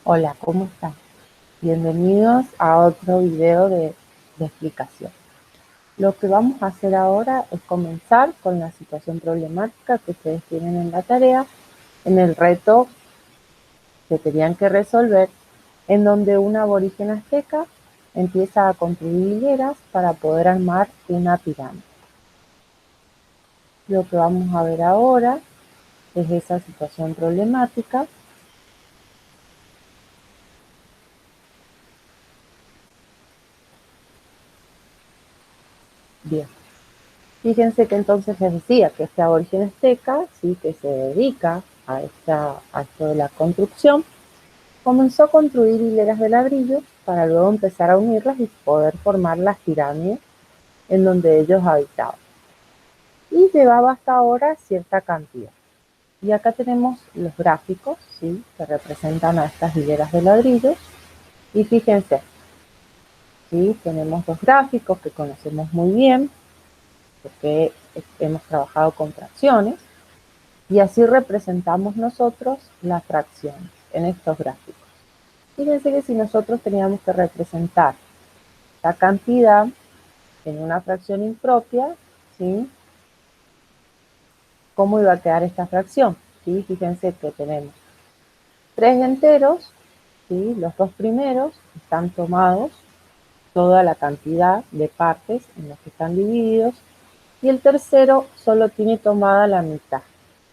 Hola, ¿cómo están? Bienvenidos a otro video de explicación. Lo que vamos a hacer ahora es comenzar con la situación problemática que ustedes tienen en la tarea, en el reto que tenían que resolver, en donde un aborigen azteca empieza a construir hileras para poder armar una pirámide. Lo que vamos a ver ahora es esa situación problemática. Bien. Fíjense que entonces les decía que este aborigen azteca, ¿sí?, que se dedica a esto de la construcción, comenzó a construir hileras de ladrillos para luego empezar a unirlas y poder formar las pirámides en donde ellos habitaban. Y llevaba hasta ahora cierta cantidad. Y acá tenemos los gráficos, ¿sí?, que representan a estas hileras de ladrillos. Y fíjense, ¿sí?, tenemos dos gráficos que conocemos muy bien, porque hemos trabajado con fracciones. Y así representamos nosotros las fracciones en estos gráficos. Fíjense que si nosotros teníamos que representar la cantidad en una fracción impropia, ¿sí?, ¿cómo iba a quedar esta fracción? ¿Sí? Fíjense que tenemos tres enteros, ¿sí?, los dos primeros están tomados, toda la cantidad de partes en los que están divididos, y el tercero solo tiene tomada la mitad,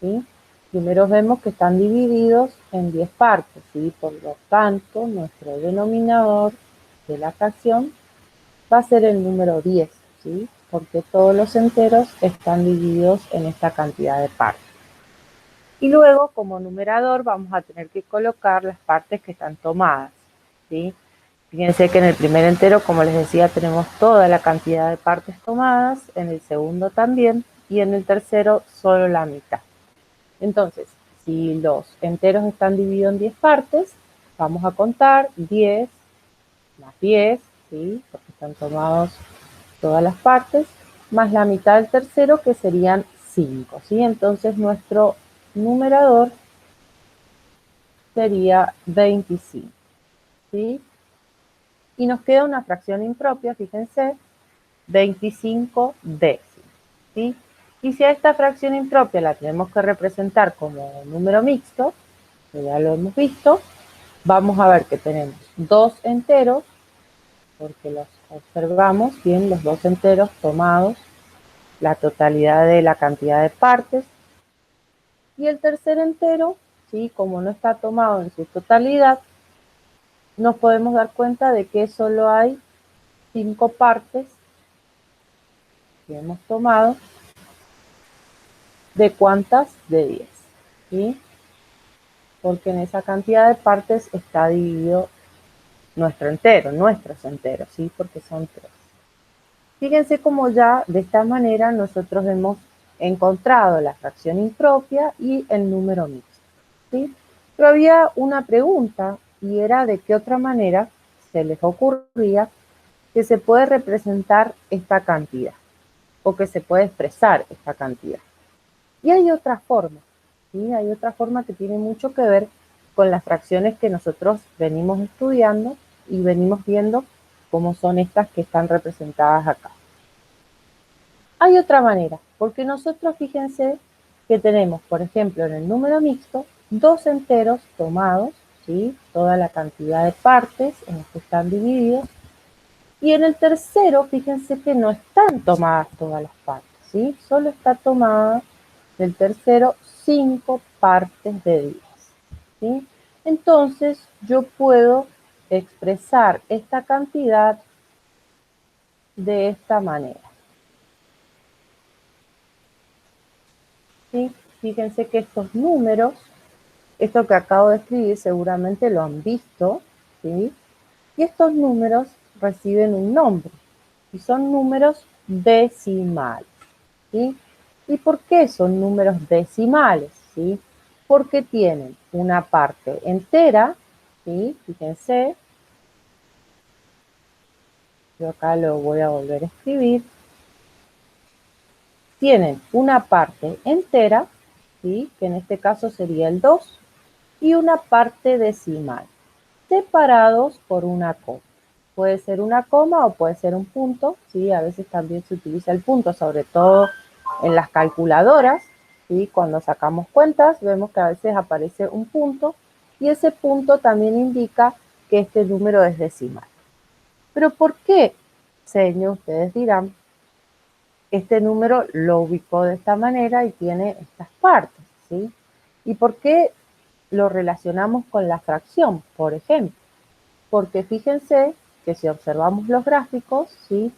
¿sí? Primero vemos que están divididos en 10 partes, ¿sí? Por lo tanto, nuestro denominador de la fracción va a ser el número 10, ¿sí?, porque todos los enteros están divididos en esta cantidad de partes. Y luego, como numerador, vamos a tener que colocar las partes que están tomadas, ¿sí? Fíjense que en el primer entero, como les decía, tenemos toda la cantidad de partes tomadas, en el segundo también, y en el tercero solo la mitad. Entonces, si los enteros están divididos en 10 partes, vamos a contar 10 más 10, ¿sí?, porque están tomados todas las partes, más la mitad del tercero, que serían 5, ¿sí? Entonces nuestro numerador sería 25, ¿sí? Y nos queda una fracción impropia, fíjense, 25 décimos, ¿sí? Y si a esta fracción impropia la tenemos que representar como número mixto, que ya lo hemos visto, vamos a ver que tenemos dos enteros, porque los observamos bien, los dos enteros tomados, la totalidad de la cantidad de partes, y el tercer entero, ¿sí?, como no está tomado en su totalidad, nos podemos dar cuenta de que solo hay 5 partes que hemos tomado. ¿De cuántas? De 10, ¿sí? Porque en esa cantidad de partes está dividido nuestro entero, nuestros enteros, ¿sí? Porque son 3. Fíjense cómo ya de esta manera nosotros hemos encontrado la fracción impropia y el número mixto, ¿sí? Pero había una pregunta, y era de qué otra manera se les ocurría que se puede representar esta cantidad o que se puede expresar esta cantidad. Y hay otra forma, ¿sí? Hay otra forma que tiene mucho que ver con las fracciones que nosotros venimos estudiando y venimos viendo cómo son estas que están representadas acá. Hay otra manera, porque nosotros fíjense que tenemos, por ejemplo, en el número mixto, dos enteros tomados, ¿sí?, toda la cantidad de partes en las que están divididos, y en el tercero, fíjense que no están tomadas todas las partes, ¿sí? Solo está tomada del tercero 5 partes de 10, ¿sí? Entonces, yo puedo expresar esta cantidad de esta manera, ¿sí? Fíjense que estos números, esto que acabo de escribir, seguramente lo han visto, ¿sí? Y estos números reciben un nombre, y son números decimales, ¿sí? ¿Y por qué son números decimales? ¿Sí? Porque tienen una parte entera, ¿sí? Fíjense, yo acá lo voy a volver a escribir. Tienen una parte entera, ¿sí?, que en este caso sería el 2, y una parte decimal. separados por una coma. Puede ser una coma o puede ser un punto, ¿sí? A veces también se utiliza el punto, sobre todo en las calculadoras, ¿sí? Cuando sacamos cuentas, vemos que a veces aparece un punto y ese punto también indica que este número es decimal. ¿Pero por qué, señor? Ustedes dirán, este número lo ubicó de esta manera y tiene estas partes, ¿sí? ¿Y por qué lo relacionamos con la fracción, por ejemplo? Porque fíjense que si observamos los gráficos, ¿sí?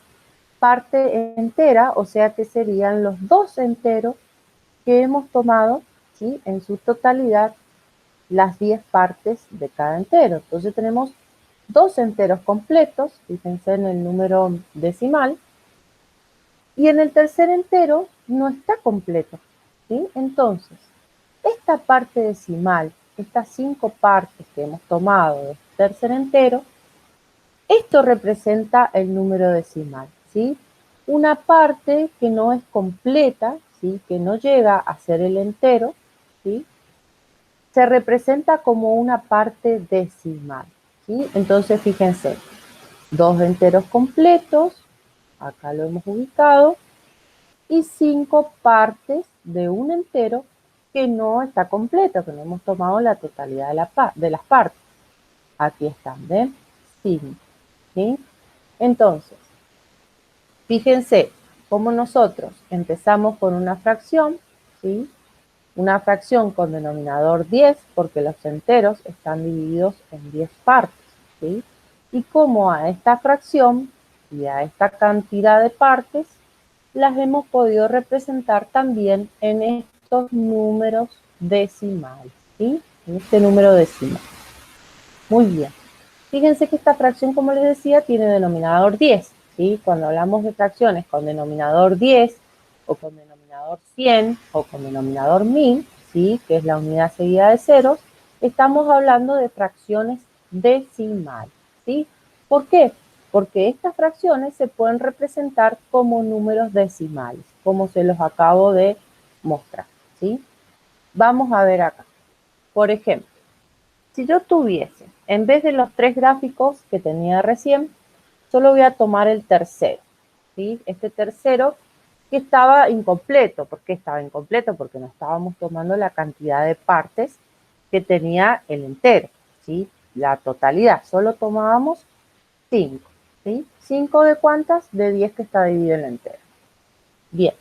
Parte entera, o sea que serían los dos enteros que hemos tomado, ¿sí? En su totalidad, las 10 partes de cada entero. Entonces tenemos dos enteros completos, fíjense en el número decimal, y en el tercer entero no está completo, ¿sí? Entonces, esta parte decimal, estas 5 partes que hemos tomado del tercer entero, esto representa el número decimal, ¿sí? Una parte que no es completa, ¿sí? Que no llega a ser el entero, ¿sí? Se representa como una parte decimal, ¿sí? Entonces, fíjense, dos enteros completos, acá lo hemos ubicado, y 5 partes de un entero que no está completo, que no hemos tomado la totalidad de las partes. Aquí están, ¿ven? 5, ¿sí? Entonces, fíjense cómo nosotros empezamos con una fracción, ¿sí? Una fracción con denominador 10, porque los enteros están divididos en 10 partes, ¿sí? Y cómo a esta fracción y a esta cantidad de partes las hemos podido representar también en estos números decimales, ¿sí? En este número decimal. Muy bien. Fíjense que esta fracción, como les decía, tiene denominador 10, ¿sí? Cuando hablamos de fracciones con denominador 10 o con denominador 100 o con denominador 1000, ¿sí? Que es la unidad seguida de ceros, estamos hablando de fracciones decimales, ¿sí? ¿Por qué? Porque estas fracciones se pueden representar como números decimales, como se los acabo de mostrar, ¿sí? Vamos a ver acá. Por ejemplo, si yo tuviese, en vez de los 3 gráficos que tenía recién, solo voy a tomar el tercero, ¿sí? Este tercero que estaba incompleto. ¿Por qué estaba incompleto? Porque no estábamos tomando la cantidad de partes que tenía el entero, ¿sí? La totalidad, solo tomábamos 5, ¿sí? ¿5 de cuántas? De 10 que está dividido en el entero. Bien,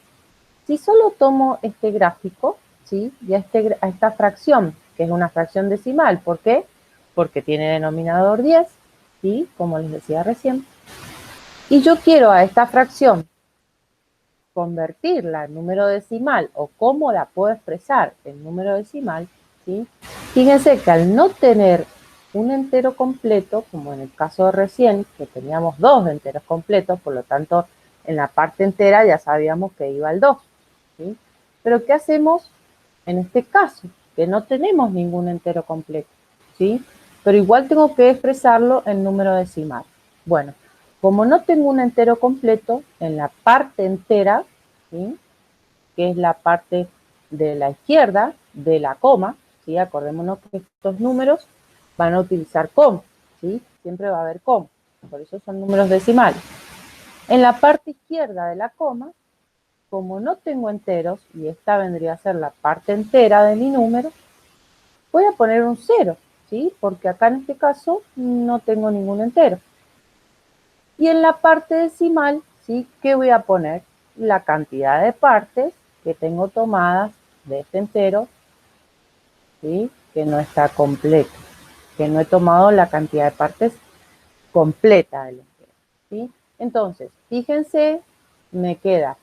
si solo tomo este gráfico, ¿sí? Y a esta fracción, que es una fracción decimal, ¿por qué? Porque tiene denominador 10, ¿sí? Como les decía recién. Y yo quiero a esta fracción convertirla en número decimal o cómo la puedo expresar en número decimal, ¿sí? Fíjense que al no tener un entero completo, como en el caso de recién, que teníamos dos enteros completos, por lo tanto, en la parte entera ya sabíamos que iba el 2, ¿sí? Pero ¿qué hacemos en este caso? Que no tenemos ningún entero completo, ¿sí? Pero igual tengo que expresarlo en número decimal. Bueno, como no tengo un entero completo, en la parte entera, ¿sí? Que es la parte de la izquierda de la coma, ¿sí? Acordémonos que estos números van a utilizar coma, ¿sí? Siempre va a haber coma, por eso son números decimales. En la parte izquierda de la coma, como no tengo enteros, y esta vendría a ser la parte entera de mi número, voy a poner un 0, ¿sí? Porque acá en este caso no tengo ningún entero. Y en la parte decimal, ¿sí? ¿Qué voy a poner? La cantidad de partes que tengo tomadas de este entero, ¿sí? Que no está completo, que no he tomado la cantidad de partes completa del entero, ¿sí? Entonces, fíjense, me queda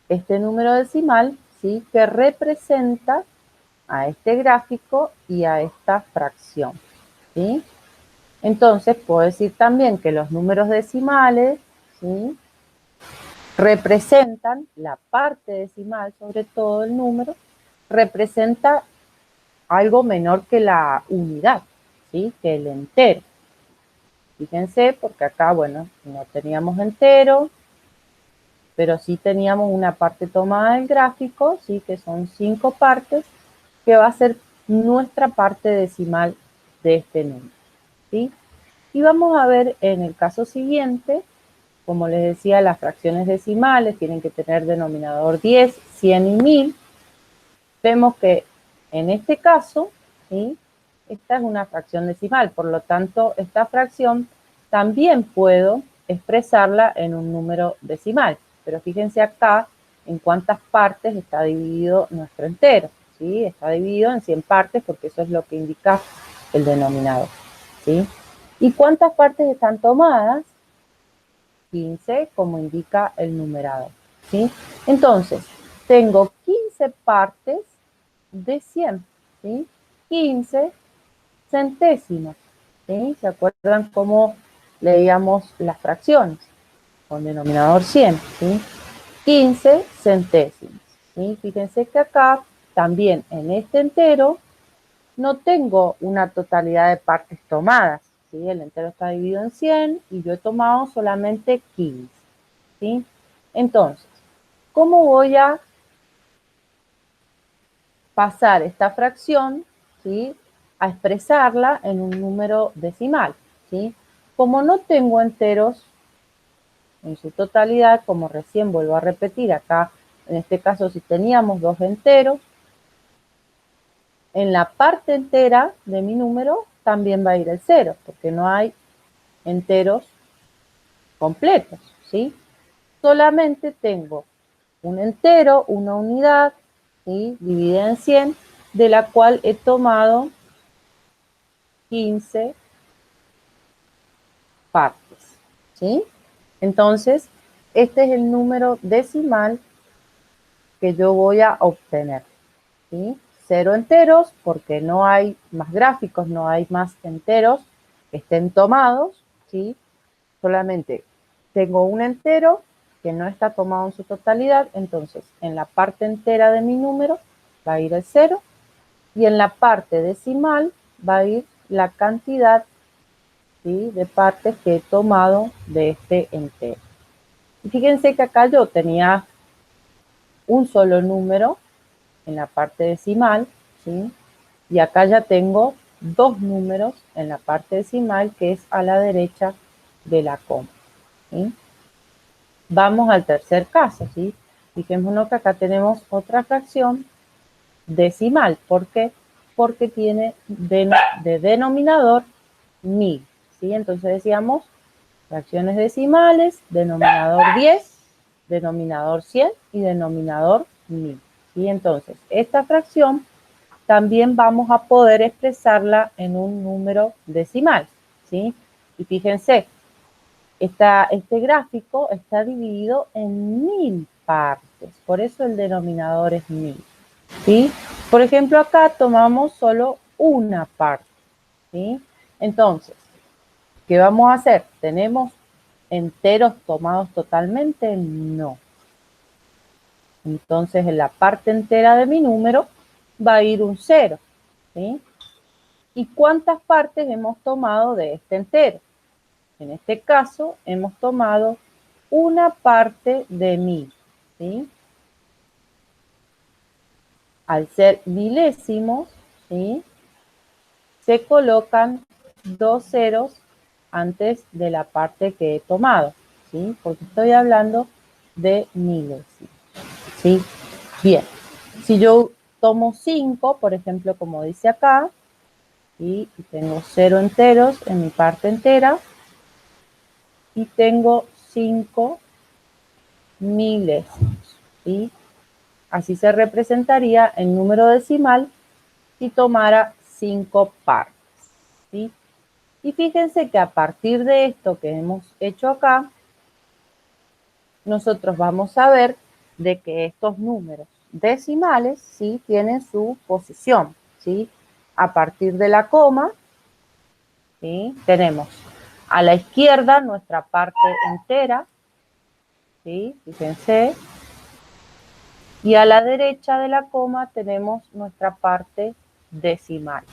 este número decimal, ¿sí? Que representa a este gráfico y a esta fracción, ¿sí? Entonces, puedo decir también que los números decimales, ¿sí? Representan la parte decimal, sobre todo el número, representa algo menor que la unidad, ¿sí? Que el entero. Fíjense, porque acá, bueno, no teníamos entero, pero sí teníamos una parte tomada del gráfico, ¿sí? Que son 5 partes, que va a ser nuestra parte decimal de este número. ¿sí? Y vamos a ver en el caso siguiente, como les decía, las fracciones decimales tienen que tener denominador 10, 100 y 1000. Vemos que en este caso, ¿sí?, esta es una fracción decimal, por lo tanto, esta fracción también puedo expresarla en un número decimal. Pero fíjense acá en cuántas partes está dividido nuestro entero, ¿sí? Está dividido en 100 partes porque eso es lo que indica el denominador, ¿sí? ¿Y cuántas partes están tomadas? 15, como indica el numerador, ¿sí? Entonces, tengo 15 partes de 100, ¿sí? 15 centésimos, ¿sí? ¿Se acuerdan cómo leíamos las fracciones? Con denominador 100, ¿sí? 15 centésimos, ¿sí? Fíjense que acá, también en este entero, no tengo una totalidad de partes tomadas, ¿sí? El entero está dividido en 100 y yo he tomado solamente 15, ¿sí? Entonces, ¿cómo voy a pasar esta fracción, ¿sí?, a expresarla en un número decimal, ¿sí? Como no tengo enteros en su totalidad, como recién vuelvo a repetir acá, en este caso si teníamos dos enteros, en la parte entera de mi número también va a ir el 0, porque no hay enteros completos, ¿sí? Solamente tengo un entero, una unidad, ¿sí?, dividida en 100, de la cual he tomado 15 partes, ¿sí? Entonces, este es el número decimal que yo voy a obtener, ¿sí? 0 enteros, porque no hay más gráficos, no hay más enteros que estén tomados, ¿sí? Solamente tengo un entero que no está tomado en su totalidad, entonces en la parte entera de mi número va a ir el 0 y en la parte decimal va a ir la cantidad, ¿sí?, de partes que he tomado de este entero. Y fíjense que acá yo tenía un solo número en la parte decimal, ¿sí?, y acá ya tengo dos números en la parte decimal, que es a la derecha de la coma, ¿sí? Vamos al tercer caso, ¿sí? Fijémonos que acá tenemos otra fracción decimal. ¿Por qué? Porque tiene de denominador 1000, ¿sí? Entonces decíamos fracciones decimales, denominador 10, denominador 100 y denominador 1000, ¿sí? Entonces, esta fracción también vamos a poder expresarla en un número decimal, ¿sí? Y fíjense, este gráfico está dividido en 1000 partes, por eso el denominador es 1000, ¿sí? Por ejemplo, acá tomamos solo una parte, ¿sí? Entonces, ¿qué vamos a hacer? ¿Tenemos enteros tomados totalmente? No. Entonces, en la parte entera de mi número va a ir un 0, ¿sí? ¿Y cuántas partes hemos tomado de este entero? En este caso, hemos tomado una parte de 1000, ¿sí? Al ser milésimos, ¿sí?, se colocan dos ceros antes de la parte que he tomado, ¿sí? Porque estoy hablando de milésimos, ¿sí? Bien, si yo tomo 5, por ejemplo, como dice acá, ¿sí?, y tengo 0 enteros en mi parte entera, y tengo 5 milésimos, ¿sí? Así se representaría el número decimal si tomara 5 partes, ¿sí? Y fíjense que a partir de esto que hemos hecho acá, nosotros vamos a ver de que estos números decimales, ¿sí?, tienen su posición, ¿sí? A partir de la coma, ¿sí?, tenemos a la izquierda nuestra parte entera, ¿sí?, fíjense, y a la derecha de la coma tenemos nuestra parte decimal,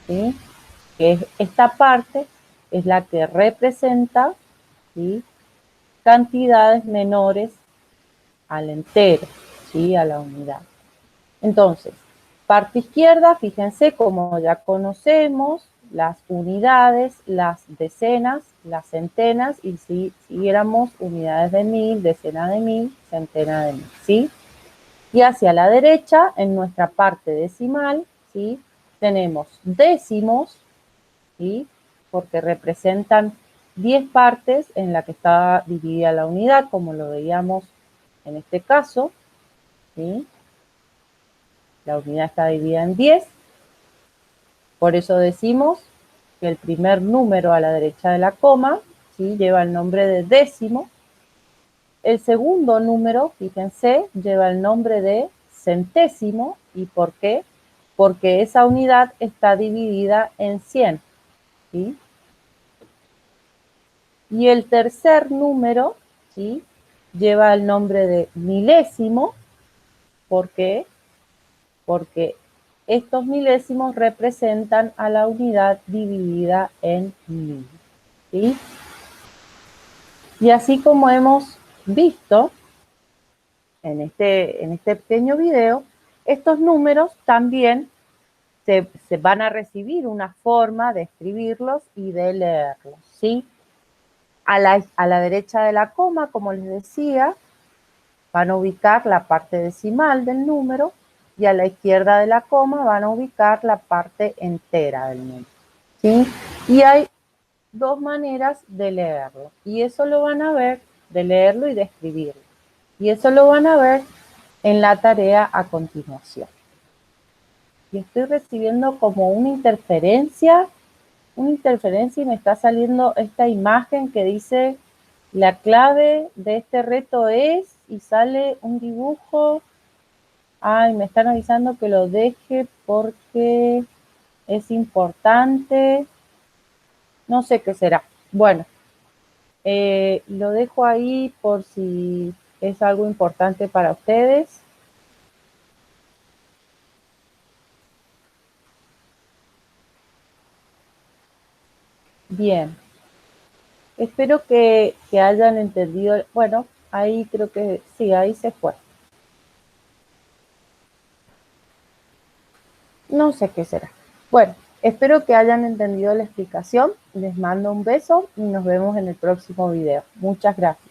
¿sí? Que esta parte es la que representa, ¿sí?, cantidades menores al entero, ¿sí?, a la unidad. Entonces, parte izquierda, fíjense, como ya conocemos, las unidades, las decenas, las centenas, y si siguiéramos unidades de 1000, decenas de 1000, centenas de 1000, ¿sí? Y hacia la derecha, en nuestra parte decimal, ¿sí? Tenemos décimos, ¿sí? Porque representan 10 partes en la que está dividida la unidad, como lo veíamos en este caso, ¿sí? La unidad está dividida en 10, por eso decimos que el primer número a la derecha de la coma, ¿sí? Lleva el nombre de décimo. El segundo número, fíjense, lleva el nombre de centésimo. ¿Y por qué? Porque esa unidad está dividida en 100, ¿sí? Y el tercer número, ¿sí? Lleva el nombre de milésimo. ¿Por qué? Porque estos milésimos representan a la unidad dividida en 1000, ¿sí? Y así como hemos visto en este pequeño video, estos números también se van a recibir una forma de escribirlos y de leerlos, ¿sí? A la derecha de la coma, como les decía, van a ubicar la parte decimal del número, y a la izquierda de la coma van a ubicar la parte entera del número, ¿sí? Y hay dos maneras de leerlo, y eso lo van a ver, de leerlo y de escribirlo. Y eso lo van a ver en la tarea a continuación. Y estoy recibiendo como una interferencia y me está saliendo esta imagen que dice: la clave de este reto es, y sale un dibujo. Ay, me están avisando que lo deje porque es importante. No sé qué será. Bueno, lo dejo ahí por si es algo importante para ustedes. Bien, espero que hayan entendido. Bueno, ahí creo que sí, ahí se fue. No sé qué será. Bueno, espero que hayan entendido la explicación. Les mando un beso y nos vemos en el próximo video. Muchas gracias.